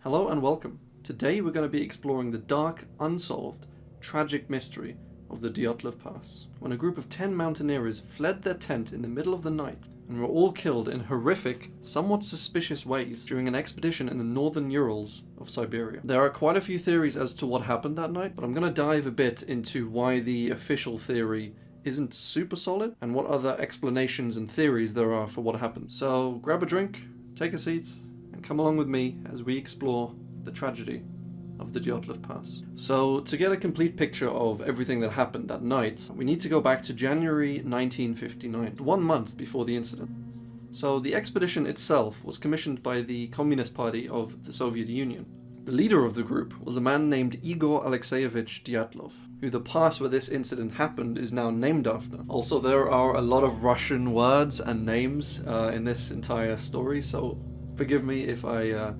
Hello and welcome. Today we're going to be exploring the dark, unsolved, tragic mystery of the Dyatlov Pass, when a group of 10 mountaineers fled their tent in the middle of the night and were all killed in horrific, somewhat suspicious ways during an expedition in the northern Urals of Siberia. There are quite a few theories as to what happened that night, but I'm going to dive a bit into why the official theory isn't super solid and what other explanations and theories there are for what happened. So grab a drink, take a seat, and come along with me as we explore the tragedy of the Dyatlov Pass. So, to get a complete picture of everything that happened that night, we need to go back to January 1959, 1 month before the incident. So, the expedition itself was commissioned by the Communist Party of the Soviet Union. The leader of the group was a man named Igor Alexeyevich Dyatlov, who the pass where this incident happened is now named after. Also, there are a lot of Russian words and names in this entire story, so forgive me if I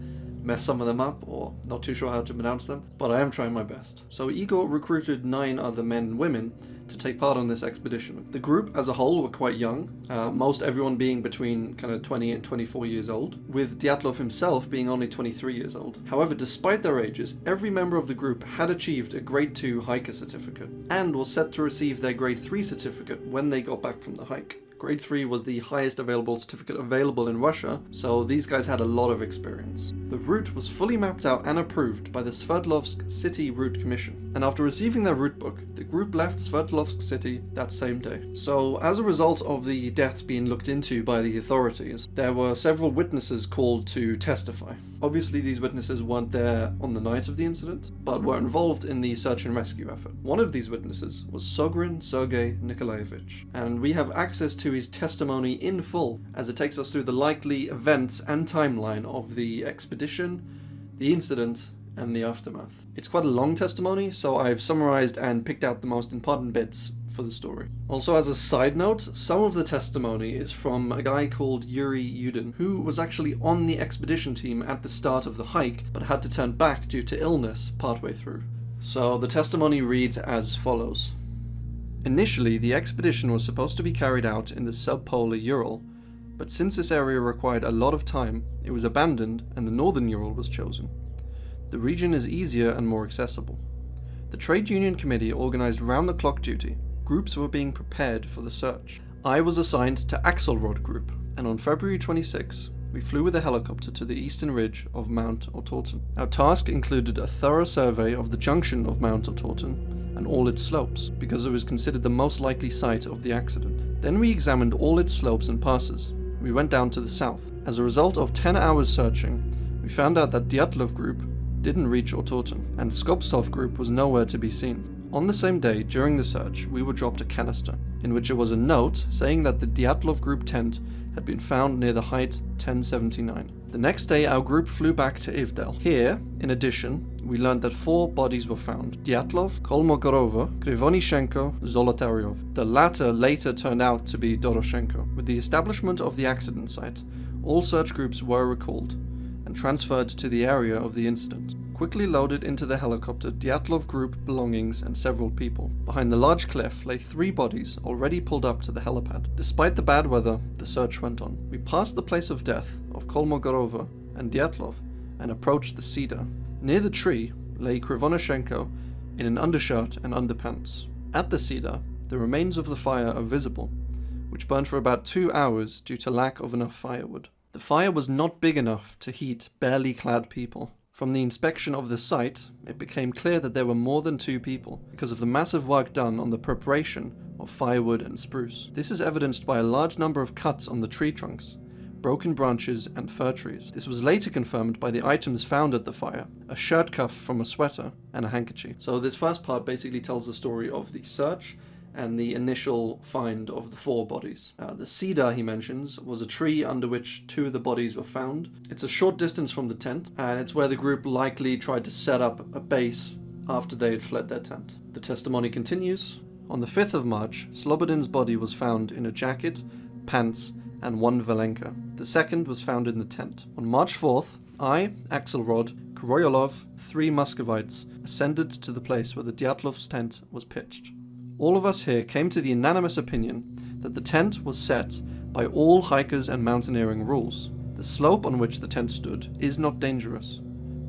mess some of them up or not too sure how to pronounce them, but I am trying my best. So Igor recruited 9 other men and women to take part on this expedition. The group as a whole were quite young, most everyone being between kind of 20 and 24 years old, with Dyatlov himself being only 23 years old. However, despite their ages, every member of the group had achieved a grade 2 hiker certificate and was set to receive their grade 3 certificate when they got back from the hike. Grade 3 was the highest available certificate available in Russia, so these guys had a lot of experience. The route was fully mapped out and approved by the Sverdlovsk City Route Commission, and after receiving their route book, the group left Sverdlovsk City that same day. So, as a result of the deaths being looked into by the authorities, there were several witnesses called to testify. Obviously, these witnesses weren't there on the night of the incident, but were involved in the search and rescue effort. One of these witnesses was Sogrin Sergei Nikolaevich, and we have access to his testimony in full, as it takes us through the likely events and timeline of the expedition, the incident, and the aftermath. It's quite a long testimony, so I've summarized and picked out the most important bits for the story. Also, as a side note, some of the testimony is from a guy called Yuri Yudin, who was actually on the expedition team at the start of the hike, but had to turn back due to illness partway through. So the testimony reads as follows. Initially, the expedition was supposed to be carried out in the subpolar Ural, but since this area required a lot of time, it was abandoned and the northern Ural was chosen. The region is easier and more accessible. The trade union committee organized round-the-clock duty. Groups were being prepared for the search. I was assigned to Axelrod Group, and on February 26, we flew with a helicopter to the eastern ridge of Mount Otorten. Our task included a thorough survey of the junction of Mount Otorten and all its slopes, because it was considered the most likely site of the accident. Then we examined all its slopes and passes. We went down to the south. As a result of 10 hours searching, we found out that Dyatlov Group didn't reach Otorten, and Skobtsov Group was nowhere to be seen. On the same day, during the search, we were dropped a canister, in which there was a note saying that the Dyatlov Group tent had been found near the height 1079. The next day, our group flew back to Ivdel. Here, in addition, we learned that 4 bodies were found: Dyatlov, Kolmogorova, Krivonishenko, Zolotaryov. The latter later turned out to be Doroshenko. With the establishment of the accident site, all search groups were recalled and transferred to the area of the incident. Quickly loaded into the helicopter Dyatlov Group belongings and several people. Behind the large cliff lay 3 bodies already pulled up to the helipad. Despite the bad weather, the search went on. We passed the place of death of Kolmogorova and Dyatlov and approached the cedar. Near the tree lay Krivonishenko in an undershirt and underpants. At the cedar, the remains of the fire are visible, which burned for about 2 hours due to lack of enough firewood. The fire was not big enough to heat barely clad people. From the inspection of the site, it became clear that there were more than 2 people, because of the massive work done on the preparation of firewood and spruce. This is evidenced by a large number of cuts on the tree trunks, broken branches and fir trees. This was later confirmed by the items found at the fire: a shirt cuff from a sweater and a handkerchief. So this first part basically tells the story of the search and the initial find of the 4 bodies. The cedar, he mentions, was a tree under which 2 of the bodies were found. It's a short distance from the tent, and it's where the group likely tried to set up a base after they had fled their tent. The testimony continues. On the 5th of March, Slobodin's body was found in a jacket, pants, and 1 Valenka. The second was found in the tent. On March 4th, I, Axelrod, Koroyolov, 3 Muscovites ascended to the place where the Dyatlov's tent was pitched. All of us here came to the unanimous opinion that the tent was set by all hikers and mountaineering rules. The slope on which the tent stood is not dangerous.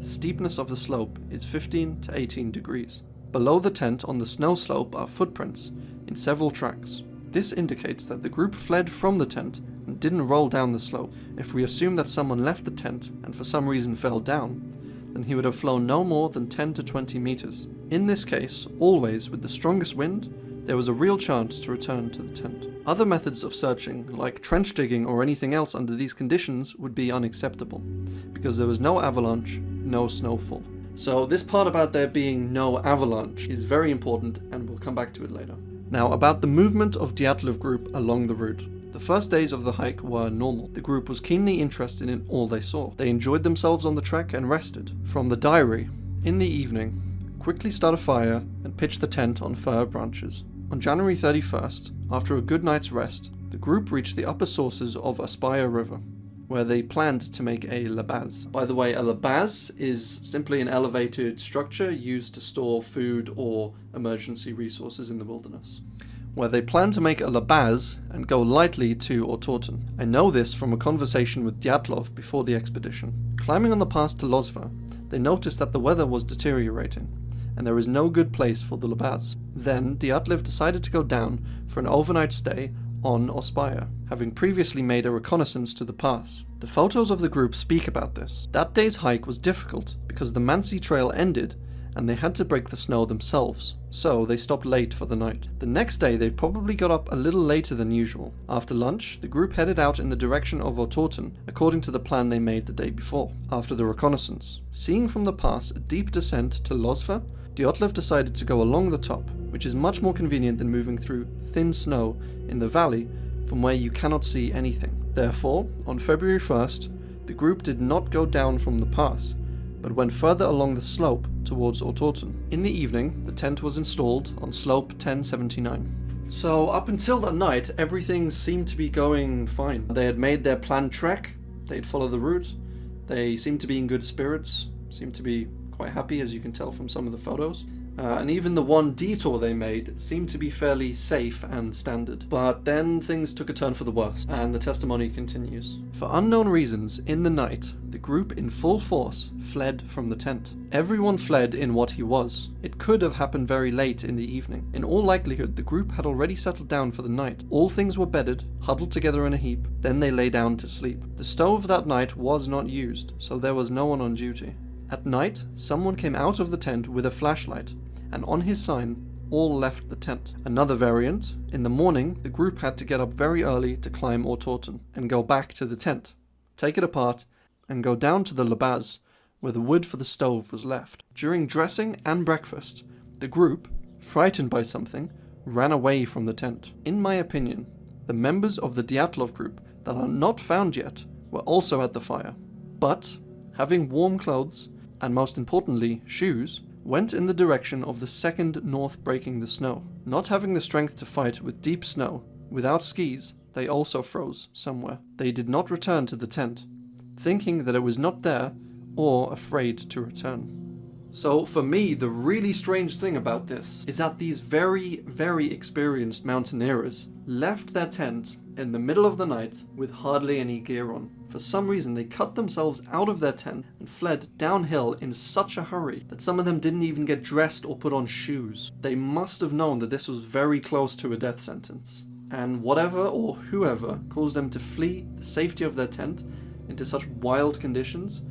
the steepness of the slope is 15 to 18 degrees. Below the tent on the snow slope are footprints in several tracks. This indicates that the group fled from the tent and didn't roll down the slope. If we assume that someone left the tent and for some reason fell down, then he would have flown no more than 10 to 20 meters. In this case, always with the strongest wind, there was a real chance to return to the tent. Other methods of searching, like trench digging or anything else under these conditions, would be unacceptable, because there was no avalanche, no snowfall. So this part about there being no avalanche is very important, and we'll come back to it later. Now, about the movement of Dyatlov group along the route. The first days of the hike were normal. The group was keenly interested in all they saw. They enjoyed themselves on the trek and rested. From the diary, in the evening, quickly start a fire and pitch the tent on fir branches. On January 31st, after a good night's rest, the group reached the upper sources of Aspaya River, where they planned to make a labaz. By the way, a labaz is simply an elevated structure used to store food or emergency resources in the wilderness. Where they planned to make a labaz and go lightly to Ortorten. I know this from a conversation with Dyatlov before the expedition. Climbing on the pass to Lozva, they noticed that the weather was deteriorating, and there is no good place for the labaz. Then Dyatlov decided to go down for an overnight stay on Ospaya, having previously made a reconnaissance to the pass. The photos of the group speak about this. That day's hike was difficult because the Mansi trail ended and they had to break the snow themselves, so they stopped late for the night. The next day they probably got up a little later than usual. After lunch, the group headed out in the direction of Ortorten, according to the plan they made the day before, after the reconnaissance. Seeing from the pass a deep descent to Lozva, Dyatlov decided to go along the top, which is much more convenient than moving through thin snow in the valley from where you cannot see anything. Therefore, on February 1st, the group did not go down from the pass, but went further along the slope towards Ortorten. In the evening, the tent was installed on slope 1079. So up until that night, everything seemed to be going fine. They had made their planned trek, they'd follow the route, they seemed to be in good spirits, seemed to be quite happy, as you can tell from some of the photos. And even the one detour they made seemed to be fairly safe and standard. But then things took a turn for the worse, and the testimony continues. For unknown reasons, in the night, the group in full force fled from the tent. Everyone fled in what he was. It could have happened very late in the evening. In all likelihood, the group had already settled down for the night. All things were bedded, huddled together in a heap, then they lay down to sleep. The stove that night was not used, so there was no one on duty. At night, someone came out of the tent with a flashlight, and on his sign, all left the tent. Another variant, in the morning, the group had to get up very early to climb Ortorten, and go back to the tent, take it apart, and go down to the labaz, where the wood for the stove was left. During dressing and breakfast, the group, frightened by something, ran away from the tent. In my opinion, the members of the Dyatlov group that are not found yet were also at the fire, but, having warm clothes, and most importantly, shoes, went in the direction of the second north breaking the snow. Not having the strength to fight with deep snow, without skis, they also froze somewhere. They did not return to the tent, thinking that it was not there, or afraid to return. So for me, the really strange thing about this is that these very, very experienced mountaineers left their tent in the middle of the night with hardly any gear on. For some reason, they cut themselves out of their tent and fled downhill in such a hurry that some of them didn't even get dressed or put on shoes. They must have known that this was very close to a death sentence. And whatever or whoever caused them to flee the safety of their tent into such wild conditions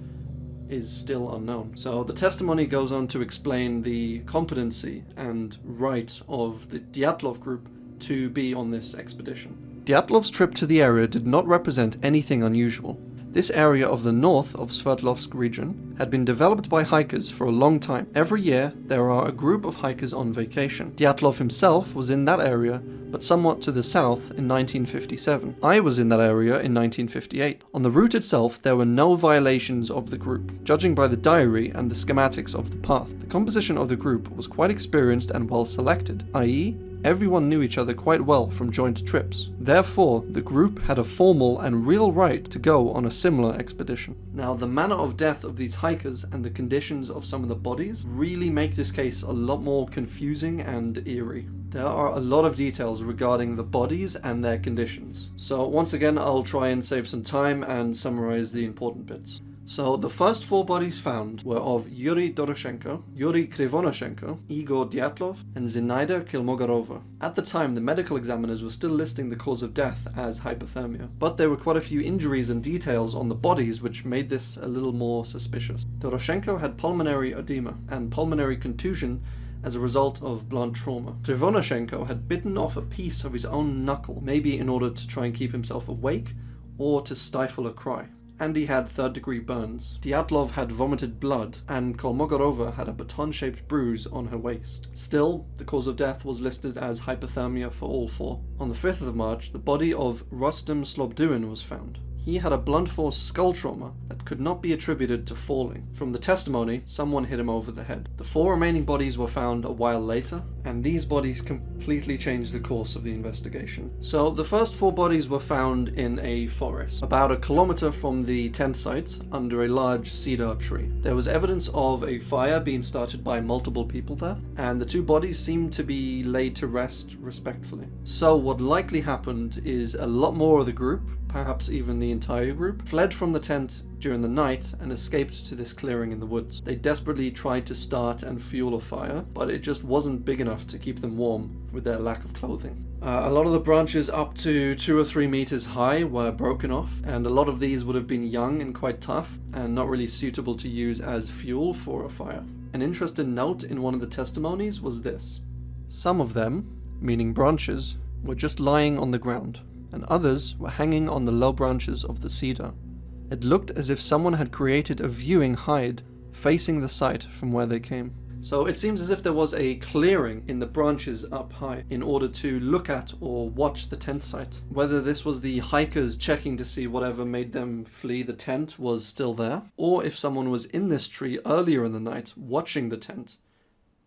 is still unknown. So the testimony goes on to explain the competency and right of the Dyatlov group to be on this expedition. Dyatlov's trip to the area did not represent anything unusual. This area of the north of Sverdlovsk region had been developed by hikers for a long time. Every year, there are a group of hikers on vacation. Dyatlov himself was in that area, but somewhat to the south in 1957. I was in that area in 1958. On the route itself, there were no violations of the group, judging by the diary and the schematics of the path. The composition of the group was quite experienced and well selected, i.e., everyone knew each other quite well from joint trips. Therefore, the group had a formal and real right to go on a similar expedition. Now, the manner of death of these hikers and the conditions of some of the bodies really make this case a lot more confusing and eerie. There are a lot of details regarding the bodies and their conditions. So once again, I'll try and save some time and summarize the important bits. So the first 4 bodies found were of Yuri Doroshenko, Yuri Krivonoshenko, Igor Dyatlov, and Zinaida Kilmogorova. At the time, the medical examiners were still listing the cause of death as hypothermia, but there were quite a few injuries and details on the bodies which made this a little more suspicious. Doroshenko had pulmonary edema and pulmonary contusion as a result of blunt trauma. Krivonoshenko had bitten off a piece of his own knuckle, maybe in order to try and keep himself awake or to stifle a cry. And he had 3rd-degree burns. Dyatlov had vomited blood, and Kolmogorova had a baton-shaped bruise on her waist. Still, the cause of death was listed as hypothermia for all 4. On the 5th of March, the body of Rustem Slobduin was found. He had a blunt force skull trauma that could not be attributed to falling. From the testimony, someone hit him over the head. The 4 remaining bodies were found a while later, and these bodies completely changed the course of the investigation. So the first 4 bodies were found in a forest, about a kilometer from the tent site, under a large cedar tree. There was evidence of a fire being started by multiple people there, and the 2 bodies seemed to be laid to rest respectfully. So what likely happened is a lot more of the group, perhaps even the entire group, fled from the tent during the night and escaped to this clearing in the woods. They desperately tried to start and fuel a fire, but it just wasn't big enough to keep them warm with their lack of clothing. A lot of the branches up to 2 or 3 meters high were broken off, and a lot of these would have been young and quite tough and not really suitable to use as fuel for a fire. An interesting note in one of the testimonies was this: some of them, meaning branches, were just lying on the ground, and others were hanging on the low branches of the cedar. It looked as if someone had created a viewing hide facing the site from where they came. So it seems as if there was a clearing in the branches up high in order to look at or watch the tent site. Whether this was the hikers checking to see whatever made them flee the tent was still there, or if someone was in this tree earlier in the night watching the tent,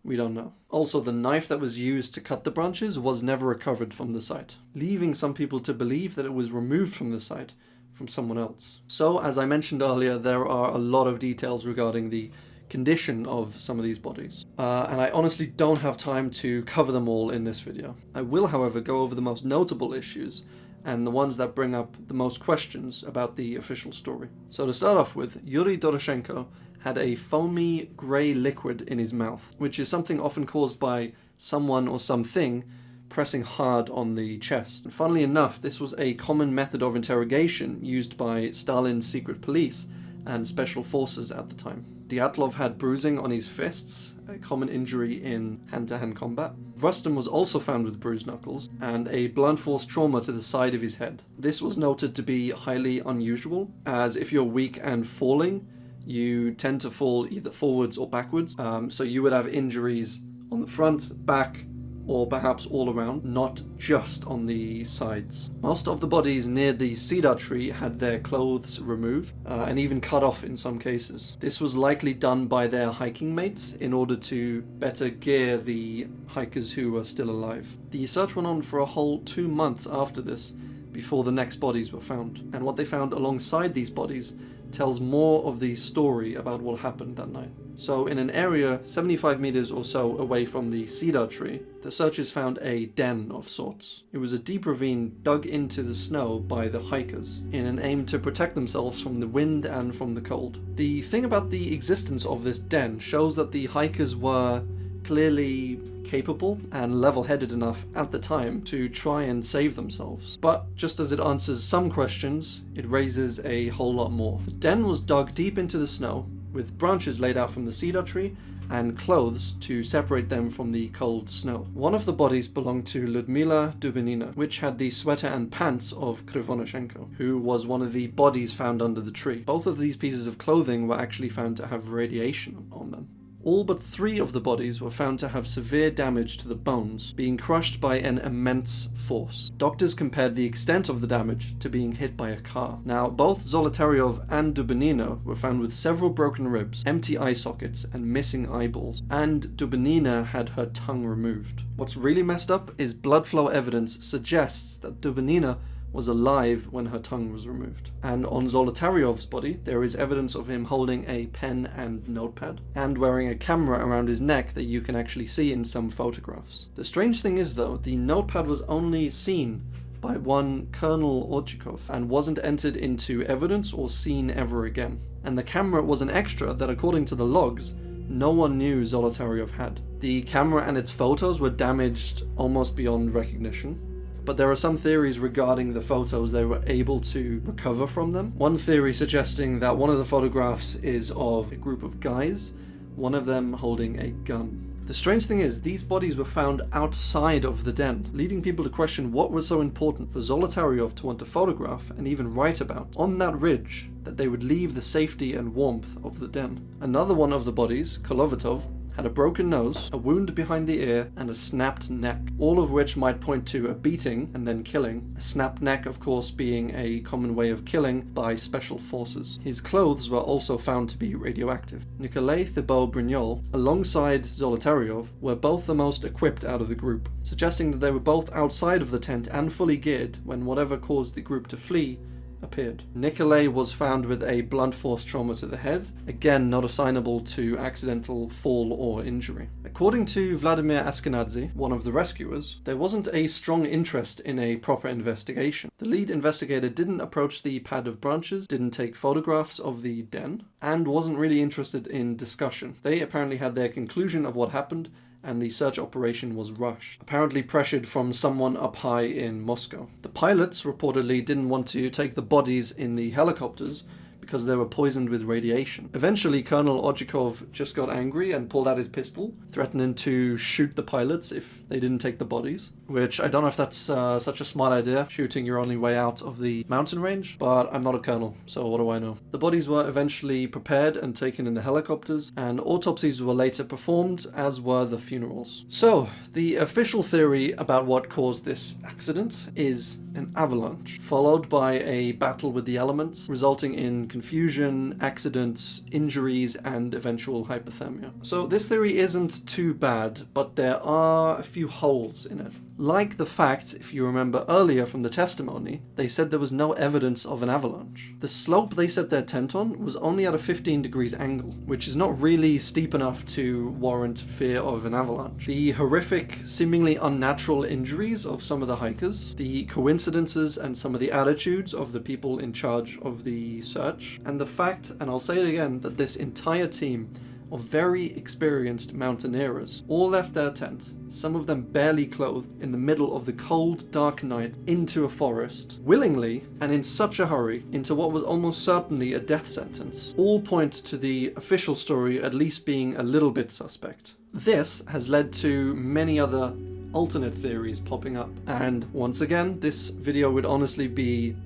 we don't know. Also, the knife that was used to cut the branches was never recovered from the site, leaving some people to believe that it was removed from the site from someone else. So, as I mentioned earlier, there are a lot of details regarding the condition of some of these bodies, and I honestly don't have time to cover them all in this video. I will, however, go over the most notable issues and the ones that bring up the most questions about the official story. So to start off with, Yuri Doroshenko had a foamy grey liquid in his mouth, which is something often caused by someone or something pressing hard on the chest. And funnily enough, this was a common method of interrogation used by Stalin's secret police and special forces at the time. Dyatlov had bruising on his fists, a common injury in hand-to-hand combat. Rustem was also found with bruised knuckles and a blunt force trauma to the side of his head. This was noted to be highly unusual, as if you're weak and falling, you tend to fall either forwards or backwards, so you would have injuries on the front, back, or perhaps all around, not just on the sides. Most of the bodies near the cedar tree had their clothes removed, and even cut off in some cases. This was likely done by their hiking mates in order to better gear the hikers who were still alive. The search went on for a whole 2 months after this, before the next bodies were found, and what they found alongside these bodies tells more of the story about what happened that night. So in an area 75 meters or so away from the cedar tree, the searchers found a den of sorts. It was a deep ravine dug into the snow by the hikers in an aim to protect themselves from the wind and from the cold. The thing about the existence of this den shows that the hikers were clearly capable and level-headed enough at the time to try and save themselves. But just as it answers some questions, it raises a whole lot more. The den was dug deep into the snow, with branches laid out from the cedar tree and clothes to separate them from the cold snow. One of the bodies belonged to Ludmila Dubinina, which had the sweater and pants of Krivonoshenko, who was one of the bodies found under the tree. Both of these pieces of clothing were actually found to have radiation on them. All but 3 of the bodies were found to have severe damage to the bones, being crushed by an immense force. Doctors compared the extent of the damage to being hit by a car. Now, both Zolotaryov and Dubinina were found with several broken ribs, empty eye sockets, and missing eyeballs, and Dubinina had her tongue removed. What's really messed up is blood flow evidence suggests that Dubinina was alive when her tongue was removed. And on Zolotaryov's body, there is evidence of him holding a pen and notepad, and wearing a camera around his neck that you can actually see in some photographs. The strange thing is, though, the notepad was only seen by one Colonel Orchikov and wasn't entered into evidence or seen ever again. And the camera was an extra that, according to the logs, no one knew Zolotaryov had. The camera and its photos were damaged almost beyond recognition, but there are some theories regarding the photos they were able to recover from them. One theory suggesting that one of the photographs is of a group of guys, one of them holding a gun. The strange thing is, these bodies were found outside of the den, leading people to question what was so important for Zolotaryov to want to photograph and even write about on that ridge that they would leave the safety and warmth of the den. Another one of the bodies, Kolovatov, had a broken nose, a wound behind the ear, and a snapped neck, all of which might point to a beating and then killing. A snapped neck, of course, being a common way of killing by special forces. His clothes were also found to be radioactive. Nikolai Thibault-Brignol, alongside Zolotaryov, were both the most equipped out of the group, suggesting that they were both outside of the tent and fully geared when whatever caused the group to flee appeared. Nikolai was found with a blunt force trauma to the head, again not assignable to accidental fall or injury. According to Vladimir Ashkenazy, one of the rescuers, there wasn't a strong interest in a proper investigation. The lead investigator didn't approach the pad of branches, didn't take photographs of the den, and wasn't really interested in discussion. They apparently had their conclusion of what happened, and the search operation was rushed, apparently pressured from someone up high in Moscow. The pilots reportedly didn't want to take the bodies in the helicopters because they were poisoned with radiation. Eventually, Colonel Orchikov just got angry and pulled out his pistol, threatening to shoot the pilots if they didn't take the bodies, which I don't know if that's such a smart idea, shooting your only way out of the mountain range, but I'm not a colonel, so what do I know? The bodies were eventually prepared and taken in the helicopters, and autopsies were later performed, as were the funerals. So, the official theory about what caused this accident is an avalanche, followed by a battle with the elements, resulting in confusion, accidents, injuries, and eventual hypothermia. So this theory isn't too bad, but there are a few holes in it. Like the fact, if you remember earlier from the testimony, they said there was no evidence of an avalanche. The slope they set their tent on was only at a 15 degrees angle, which is not really steep enough to warrant fear of an avalanche. The horrific, seemingly unnatural injuries of some of the hikers, the coincidences and some of the attitudes of the people in charge of the search, and the fact, and I'll say it again, that this entire team of very experienced mountaineers all left their tent, some of them barely clothed, in the middle of the cold, dark night into a forest, willingly and in such a hurry, into what was almost certainly a death sentence, all point to the official story at least being a little bit suspect. This has led to many other alternate theories popping up, and once again, this video would honestly be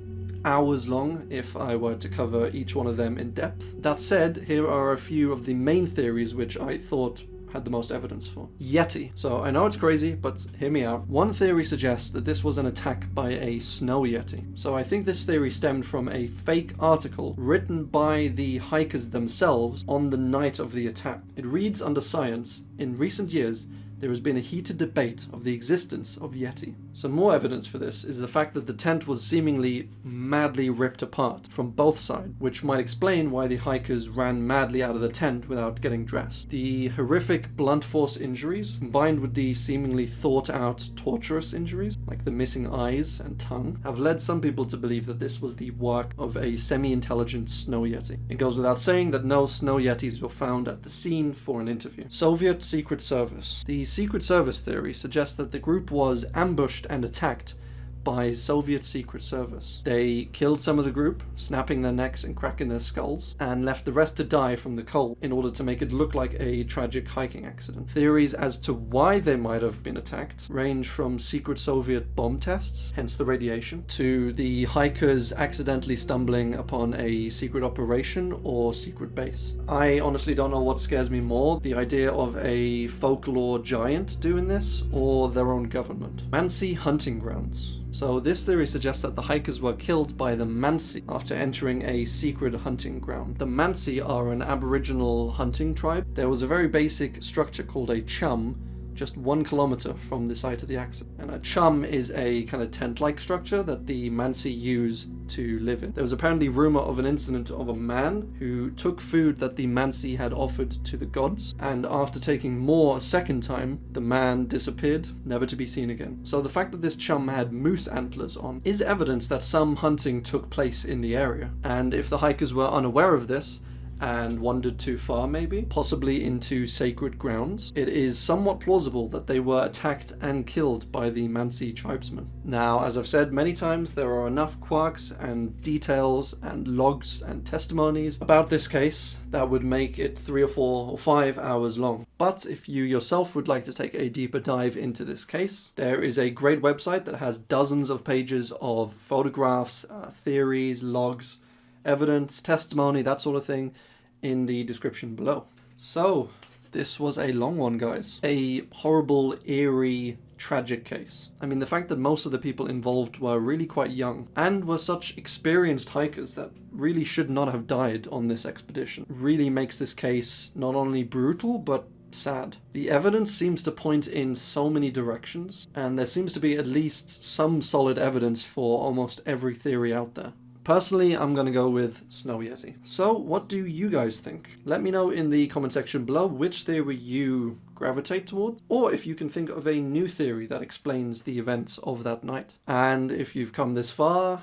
hours long if I were to cover each one of them in depth. That said, here are a few of the main theories which I thought had the most evidence for. Yeti. So I know it's crazy, but hear me out. One theory suggests that this was an attack by a snow yeti. So I think this theory stemmed from a fake article written by the hikers themselves on the night of the attack. It reads under Science, in recent years, there has been a heated debate of the existence of Yeti. Some more evidence for this is the fact that the tent was seemingly madly ripped apart from both sides, which might explain why the hikers ran madly out of the tent without getting dressed. The horrific blunt force injuries, combined with the seemingly thought out torturous injuries, like the missing eyes and tongue, have led some people to believe that this was the work of a semi-intelligent snow yeti. It goes without saying that no snow yetis were found at the scene for an interview. Soviet Secret Service. The Secret Service theory suggests that the group was ambushed and attacked by Soviet Secret Service. They killed some of the group, snapping their necks and cracking their skulls, and left the rest to die from the cold in order to make it look like a tragic hiking accident. Theories as to why they might have been attacked range from secret Soviet bomb tests, hence the radiation, to the hikers accidentally stumbling upon a secret operation or secret base. I honestly don't know what scares me more, the idea of a folklore giant doing this, or their own government. Mansi hunting grounds. So this theory suggests that the hikers were killed by the Mansi after entering a secret hunting ground. The Mansi are an aboriginal hunting tribe. There was a very basic structure called a chum just 1 kilometer from the site of the accident. And a chum is a kind of tent-like structure that the Mansi use to live in. There was apparently rumor of an incident of a man who took food that the Mansi had offered to the gods, and after taking more a second time, the man disappeared, never to be seen again. So the fact that this chum had moose antlers on is evidence that some hunting took place in the area. And if the hikers were unaware of this, and wandered too far maybe, possibly into sacred grounds, it is somewhat plausible that they were attacked and killed by the Mansi tribesmen. Now, as I've said many times, there are enough quirks and details and logs and testimonies about this case that would make it 3 or 4 or 5 hours long. But if you yourself would like to take a deeper dive into this case, there is a great website that has dozens of pages of photographs, theories, logs, evidence, testimony, that sort of thing, in the description below. So, this was a long one, guys. A horrible, eerie, tragic case. I mean, the fact that most of the people involved were really quite young and were such experienced hikers that really should not have died on this expedition really makes this case not only brutal, but sad. The evidence seems to point in so many directions, and there seems to be at least some solid evidence for almost every theory out there. Personally, I'm going to go with Snow Yeti. So, what do you guys think? Let me know in the comment section below which theory you gravitate towards, or if you can think of a new theory that explains the events of that night. And if you've come this far,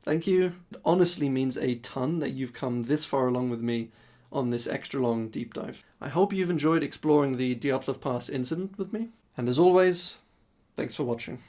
thank you. It honestly means a ton that you've come this far along with me on this extra long deep dive. I hope you've enjoyed exploring the Dyatlov Pass incident with me. And as always, thanks for watching.